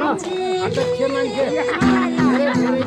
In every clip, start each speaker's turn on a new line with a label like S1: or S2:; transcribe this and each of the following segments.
S1: अध्यक्ष मान्छे धेरै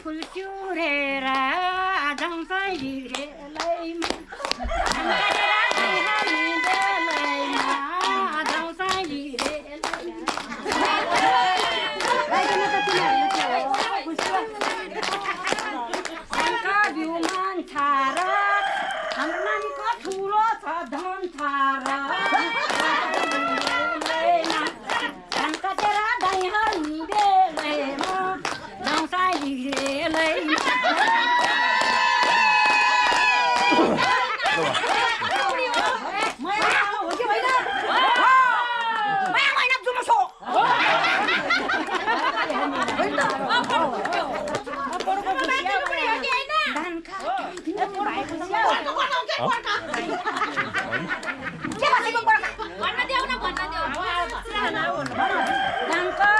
S2: फुल चुरेर जाउँछ हिरेलैमा जाउँछ बिउमान थार हाम्रो नानीको ठुलो छ धन थार कतेर गाई हिँडेलैमा जाउँछ हिँडेलैमा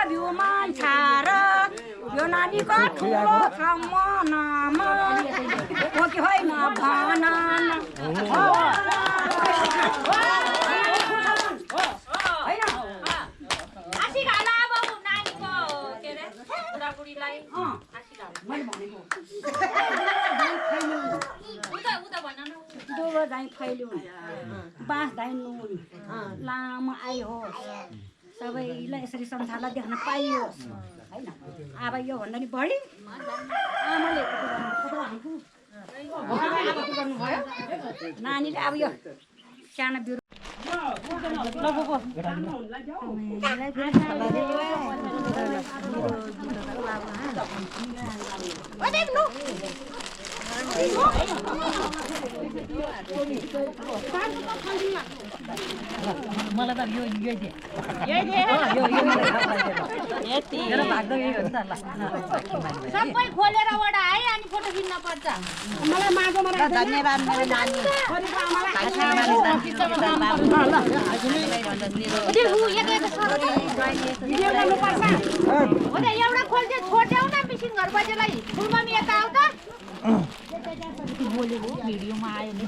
S2: बिउमान छार यो नानीको ठुलो छ मनमा हो कि होइन भन बाँस दाइ नुन लामो आयो सबैलाई यसरी संसारलाई देख्न पाइयोस् होइन। अब योभन्दा नि बढी आमाले गर्नुभयो नानीले अब यो सानो बिरु मलाई त यो सबै खोलेर वडा है अनि फोटो खिच्न पर्छ। मलाई मागोमा धन्यवाद मेरो नानी एउटा खोल्छ छोड्याउ न मिसिन घर बजेलाई फुलमा यता आउ त बोलेको भिडियोमा आयो नि।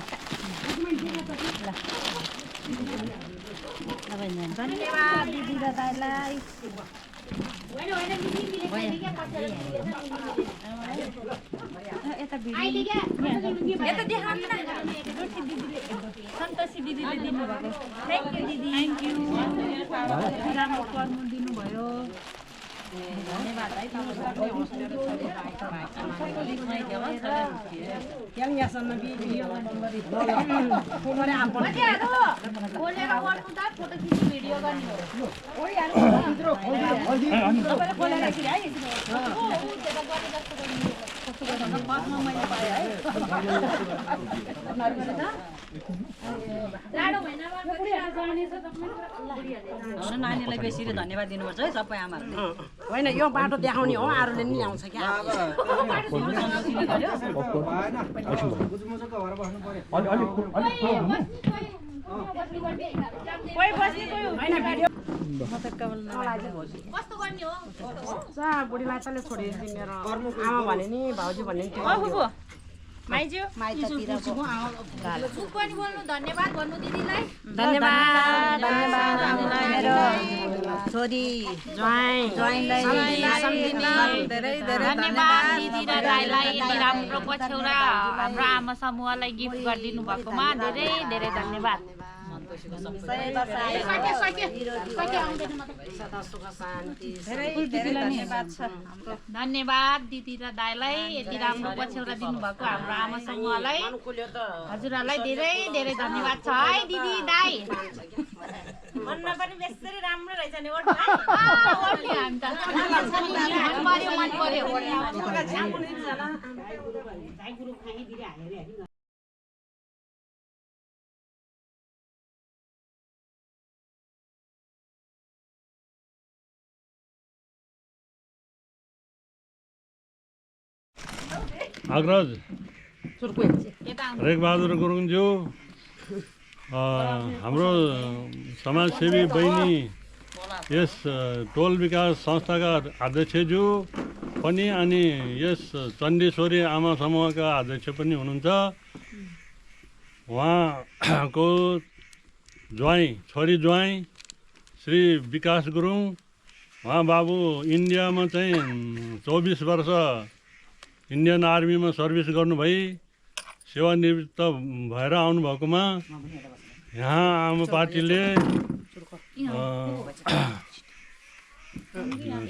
S2: धन्यवाद दिदी र दाइलाई। यता देखाउनु न सन्तोषी दिदीले दिनुभएको थ्याङ्क यू दिदी थ्याङ्क यू राम्रो कर्म दिनुभयो धन्यवाद है नानीलाई बेसी धन्यवाद दिनुपर्छ है सबै आमाहरूले होइन यो बाटो देखाउने हो अरूले नि ल्याउँछ क्या बुढीलाई तले छोडिदिनु मेरो आमा भने नि भाउजू भन्ने धन्यवाद भन्नु दिदीलाई धन्यवाद मेरो छोरी ज्वाइँलाई धेरै धेरै धन्यवाद दिदी र दाइलाई यति राम्रो पछ्यौरा हाम्रो आमा समूहलाई गिफ्ट गरिदिनु भएकोमा धेरै धेरै धन्यवाद। धन्यवाद दिदी र दाइलाई यति राम्रो पछ्यौरा दिनुभएको हाम्रो आमा समूहलाई हजुरहरूलाई धेरै धेरै धन्यवाद छ है दिदी दाइ। मनमा पनि बेसरी राम्रो रहेछ नि मन पर्यो
S3: अग्रज रेखबहादुर गुरुङज्यू हाम्रो समाजसेवी बहिनी यस टोल विकास संस्थाका अध्यक्षज्यू पनि अनि यस चण्डेश्वरी आमा समूहका अध्यक्ष पनि हुनुहुन्छ। उहाँको ज्वाइँ छोरी ज्वाइँ श्री विकास गुरुङ, उहाँ बाबु इन्डियामा चाहिँ 24 वर्ष इन्डियन आर्मीमा सर्भिस गर्नुभई सेवानिवृत्त भएर आउनुभएकोमा यहाँ आमा पार्टीले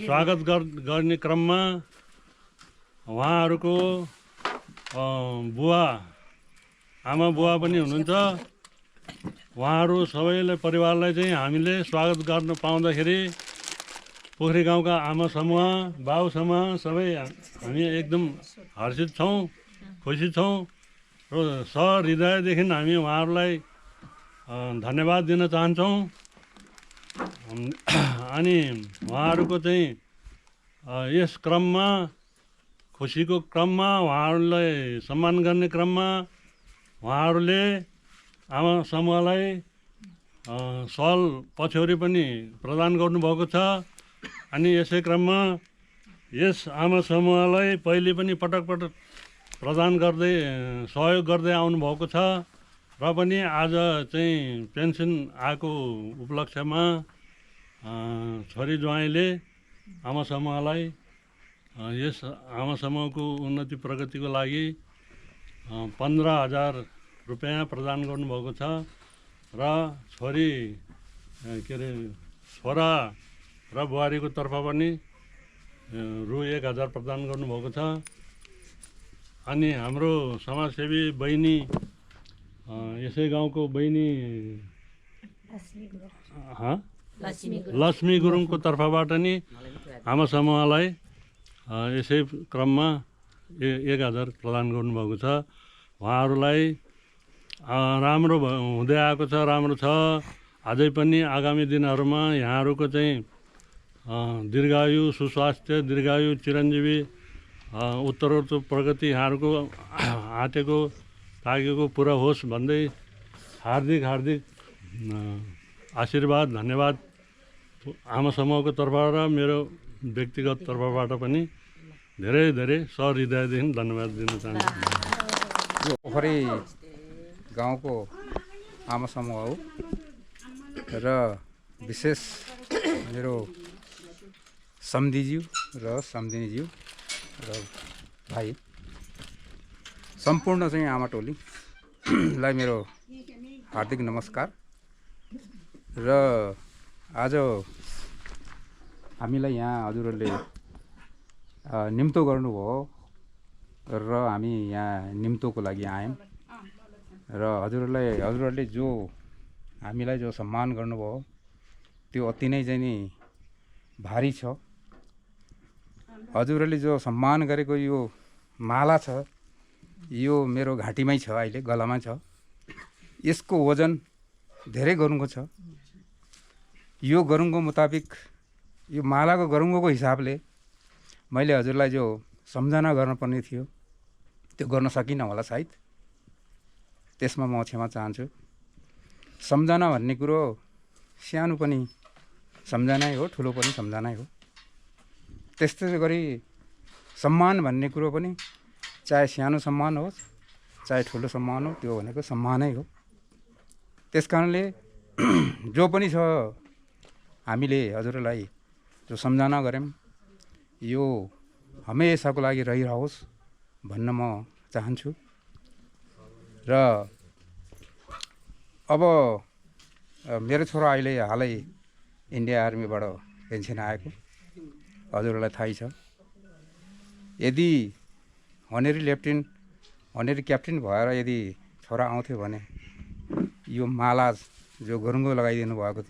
S3: स्वागत गर्ने क्रममा उहाँहरूको बुवा आमा बुवा पनि हुनुहुन्छ। उहाँहरू सबैलाई परिवारलाई चाहिँ हामीले स्वागत गर्न पाउँदाखेरि पोखरी गाउँका आमा समूह बाउ समूह सबै हामी एकदम हर्षित छौँ, खुसी छौँ र सहृदयदेखि हामी उहाँहरूलाई धन्यवाद दिन चाहन्छौँ। अनि उहाँहरूको चाहिँ यस क्रममा खुसीको क्रममा उहाँहरूलाई सम्मान गर्ने क्रममा उहाँहरूले आमा समूहलाई सल पछ्यौरी पनि प्रदान गर्नुभएको छ। अनि यसै क्रममा यस आमा समूहलाई पहिले पनि पटक पटक प्रदान गर्दै सहयोग गर्दै आउनुभएको छ र पनि आज चाहिँ पेन्सन आएको उपलक्ष्यमा छोरी ज्वाइँले आमा समूहलाई यस आमा समूहको उन्नति प्रगतिको लागि 15,000 रुपियाँ प्रदान गर्नुभएको छ र छोरी के अरे छोरा र बुहारीको तर्फ पनि रु 1,000 प्रदान गर्नुभएको छ। अनि हाम्रो समाजसेवी बहिनी यसै गाउँको बहिनी लक्ष्मी गुरुङको तर्फबाट नि आमा समूहलाई यसै क्रममा 1,000 प्रदान गर्नुभएको छ। उहाँहरूलाई राम्रो हुँदै आएको छ, राम्रो छ। अझै पनि आगामी दिनहरूमा यहाँहरूको चाहिँ दीर्घायु सुस्वास्थ्य दीर्घायु चिरञ्जीवी उत्तरोत्तर प्रगति यहाँहरूको आँटेको लागेको पुरा होस् भन्दै हार्दिक आशीर्वाद धन्यवाद आमा समूहको तर्फबाट र मेरो व्यक्तिगत तर्फबाट पनि धेरै धेरै सहृदयदेखि धन्यवाद दिन चाहन्छु।
S4: यो पोखरी गाउँको आमा समूह हो र विशेष मेरो सम्धिज्यू र सम्धिनीज्यू र भाइ सम्पूर्ण चाहिँ आमा टोलीलाई मेरो हार्दिक नमस्कार। र आज हामीलाई यहाँ हजुरहरूले निम्तो गर्नुभयो र हामी यहाँ निम्तोको लागि आयौँ र हजुरहरूले जो हामीलाई जो सम्मान गर्नुभयो त्यो अति नै चाहिँ नि भारी छ। हजुरहरूले जो सम्मान गरेको यो माला छ यो मेरो घाँटीमै छ, अहिले गलामा छ। यसको वजन धेरै गरुङको छ। यो गरुङको मुताबिक यो मालाको गरुङको हिसाबले मैले हजुरलाई जो सम्झना गर्नुपर्ने थियो त्यो गर्न सकिनँ होला सायद, त्यसमा म क्षमा चाहन्छु। सम्झना भन्ने कुरो सानो पनि सम्झनै हो, ठुलो पनि सम्झनै हो। त्यस्तै गरी सम्मान भन्ने कुरो पनि चाहे सानो सम्मान होस् चाहे ठुलो सम्मान हो, त्यो भनेको सम्मानै हो। त्यस कारणले जो पनि छ हामीले हजुरलाई जो सम्झना गऱ्यौँ यो हमेसाको लागि रहिरहोस् भन्न म चाहन्छु। र अब मेरो छोरा अहिले हालै इन्डिया आर्मीबाट पेन्सन आएको हजुरहरूलाई थाहै छ। यदि हनेरी लेफ्टिनेन्ट हनेरी क्याप्टेन भएर यदि छोरा आउँथ्यो भने यो माला जो गरुङ्गो लगाइदिनु भएको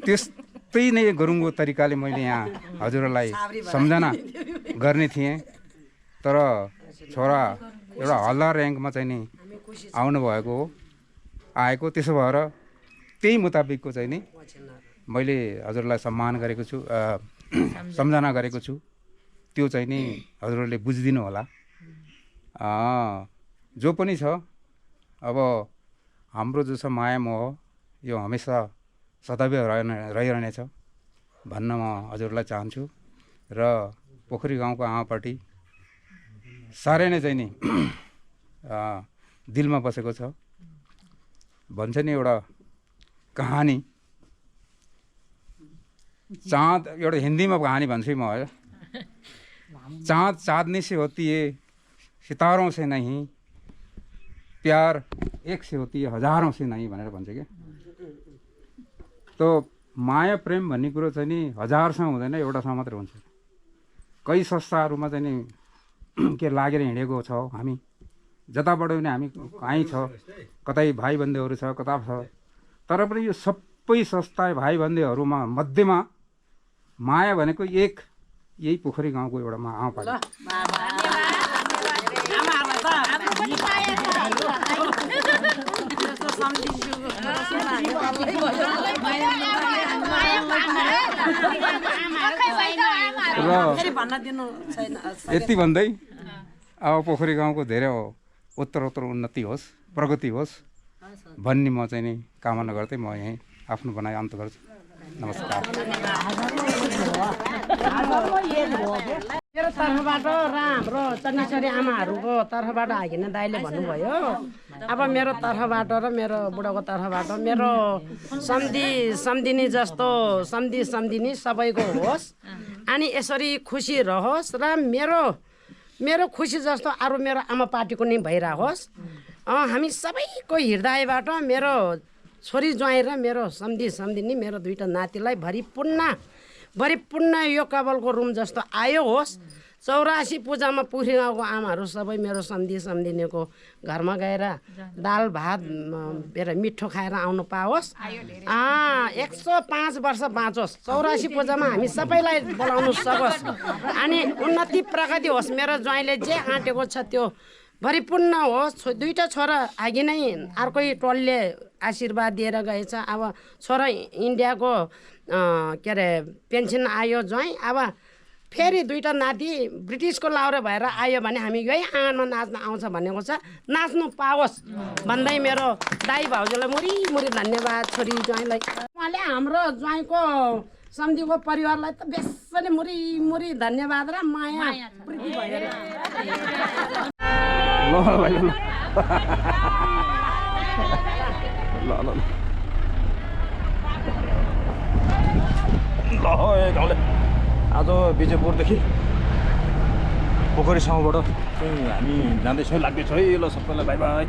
S4: त्यस्तै नै गरुङ्गो तरिकाले मैले यहाँ हजुरहरूलाई सम्झना गर्ने थिएँ। तर छोरा एउटा हल्दार ऱ्याङ्कमा चाहिँ नि आउनुभएको हो, आएको। त्यसो भएर त्यही मुताबिकको चाहिँ नि मैले हजुरलाई सम्मान गरेको छु, सम्झना गरेको छु। त्यो चाहिँ नि हजुरहरूले बुझिदिनु होला। जो पनि छ अब हाम्रो जो छ माया मोह यो हमेसा सदैव रहिरहनेछ भन्न म हजुरलाई चाहन्छु। र पोखरी गाउँको आमापाटी साह्रै नै चाहिँ नि दिलमा बसेको छ। भन्छ नि एउटा कहानी, चाँद, एउटा हिन्दीमा कहानी भन्छु म है। चाँद चाँदनी से होती है, सितारों से नहीं, प्यार एक से होती है, हजारों से नहीं भनेर भन्छ क्या। तो माया प्रेम भन्ने कुरो चाहिँ नि हजारसँग हुँदैन, एउटासँग मात्रै हुन्छ। कई संस्थाहरूमा चाहिँ नि के लागेर हिँडेको छौँ हामी, जताबाट पनि हामी कहीँ छ, कतै भाइ बन्धुहरू छ, कता छ, तर पनि यो सबै संस्था भाइ बन्धुहरूमा मध्येमा माया भनेको एक यही पोखरी गाउँको एउटा आमापाटी। यति भन्दै अब पोखरी गाउँको धेरै उत्तरोत्तर उन्नति होस्, प्रगति होस् भन्ने म चाहिँ नि कामना गर्दै म यहीँ आफ्नो भनाइ अन्त गर्छु। नमस्कार।
S2: मेरो तर्फबाट र हाम्रो चन्नेश्वरी आमाहरूको तर्फबाट हाकिने दाइले भन्नुभयो। अब मेरो तर्फबाट र मेरो बुढाको तर्फबाट मेरो सम्धिनी जस्तो सम्धिनी सबैको होस् अनि यसरी खुसी रहोस् र मेरो खुसी जस्तो अरू मेरो आमा पार्टीको नि भइरहोस्। हामी सबैको हृदयबाट मेरो छोरी ज्वाइँ र मेरो सम्धिनी मेरो दुईटा नातिलाई भरिपूर्ण यो कपालको रुम जस्तो आयो होस्। 84 पूजामा पुखरी गाउँको आमाहरू सबै मेरो सम्धिनीको घरमा गएर दाल भात मिठो खाएर आउनु पाओस्। 105 वर्ष बाँचोस्। 84 पूजामा हामी सबैलाई बोलाउनु सकोस् अनि उन्नति प्रगति होस्। मेरो ज्वाइँले जे आँटेको छ त्यो भरिपूर्ण होस्। दुईटा छोरा अघि नै अर्कै टोलले आशीर्वाद दिएर गएछ। अब छोरा इन्डियाको के अरे पेन्सन आयो ज्वाइँ। अब फेरि दुईटा नाति ब्रिटिसको लाउरे भएर आयो भने हामी यही आँगनमा नाच्न आउँछ भनेको छ, नाच्नु पाओस् भन्दै मेरो दाइ भाउजूलाई मुरी धन्यवाद। छोरी ज्वाइँलाई उहाँले हाम्रो ज्वाइँको सम्धिको परिवारलाई त बेसरी मुरी धन्यवाद र माया प्रीति भएर
S5: गाउँले आज विजयपुरदेखि पोखरीसम्मबाट चाहिँ हामी जाँदैछौँ, लाग्दैछ है। ल सबैलाई बाई बाई।